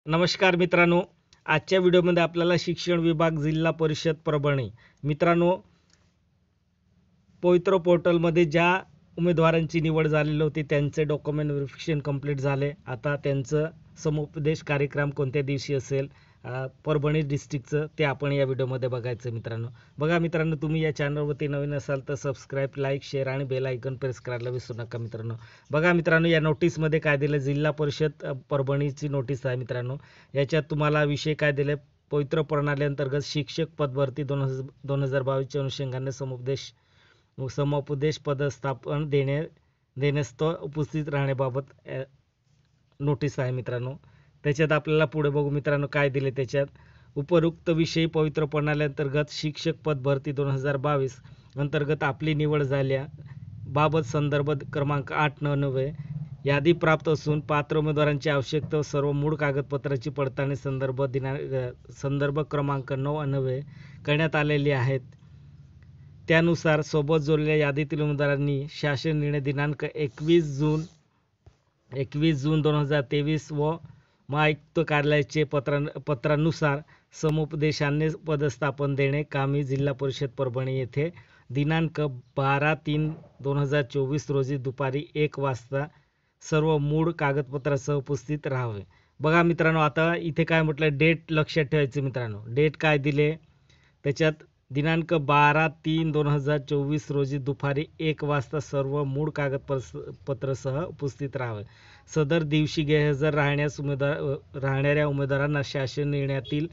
नमस्कार मित्रांनो, आजच्या व्हिडिओमध्ये आपल्याला शिक्षण विभाग जिल्हा परिषद परभणी मित्रांनो, पवित्र पोर्टलमध्ये ज्या उमेदवारांची निवड झालेली होती त्यांचे डॉक्युमेंट व्हेरिफिकेशन कंप्लीट झाले। आता त्यांचं समुपदेश कार्यक्रम कोणत्या दिवशी असेल परभणी डिस्ट्रिक्टचं ते आपण या व्हिडिओमध्ये बघायचं मित्रांनो। बघा मित्रांनो, तुम्ही या चॅनलवरती नवीन असाल तर सबस्क्राईब, लाईक, शेअर आणि बेल आयकॉन प्रेस करायला विसरू नका मित्रांनो। बघा मित्रांनो, या नोटीसमध्ये काय दिलं, जिल्हा परिषद परभणीची नोटीस आहे मित्रांनो। याच्यात तुम्हाला विषय काय दिले, पवित्र प्रणाली अंतर्गत शिक्षक पदभरती 2022च्या अनुषंगाने समुपदेश पदस्थापन देण्यास उपस्थित राहण्याबाबत नोटीस आहे मित्रांनो। त्याच्यात आपल्याला पुढे बघू मित्रांनो काय दिले, त्याच्यात उपरोक्त विषयी पवित्र प्रणाली अंतर्गत शिक्षक पद भरती 2022 अंतर्गत आपली निवड झाल्या बाबत संदर्भ क्रमांक 8/9 यादी प्राप्त असून पात्र उमेदवारांची आवश्यकता सर्व मूळ कागदपत्राची पडताळणी संदर्भ क्रमांक 9/9 करण्यात आलेली आहेत। त्यानुसार सोबत जोडलेल्या यादीतील उमेदवारांनी शासन निर्णय दिनांक 21 जून 2023 व महाआयुक्त कार्यालयाचे पत्रानुसार समुपदेशाने पदस्थापन देणे कामी जिल्हा परिषद परभणी येथे दिनांक 12/3/2024 रोजी दुपारी 1 वाजता सर्व मूळ कागदपत्रासह उपस्थित राहावे। बघा मित्रांनो, आता इथे काय म्हटलं, डेट लक्षात ठेवायचं मित्रांनो। डेट काय दिले, त्याच्यात दिनांक 12/3/2024 रोजी दुपारी 1 वाजता सर्व मूळ कागदपत्रासह उपस्थित राहावे। सदर दिवशी गैरहजर राहणाऱ्या उमेदवारांना शासन निर्णयातील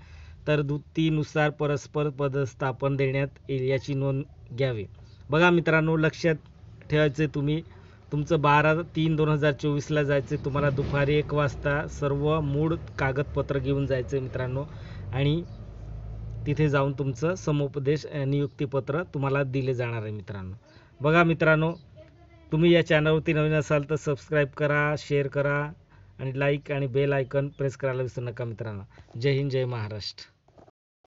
तरतुदीनुसार परस्पर पदस्थापन देण्यात येईल याची नोंद घ्यावी। बघा मित्रांनो, लक्षात ठेवायचे, तुमचं 12/3/2024 जायचं, तुम्हाला दुपारी 1 वाजता सर्व मूळ कागदपत्र घेऊन जायचं मित्रांनो, आणि तिथे जाऊन तुमचं समुपदेश नियुक्तीपत्र तुम्हाला दिले जाणार आहे मित्रांनो। बघा मित्रांनो, तुम्ही या चॅनलवरती नवीन असाल तर सबस्क्राईब करा, शेअर करा आणि लाईक आणि बेल आयकॉन प्रेस करायला विसरू नका मित्रांनो। जय हिंद, जय महाराष्ट्र।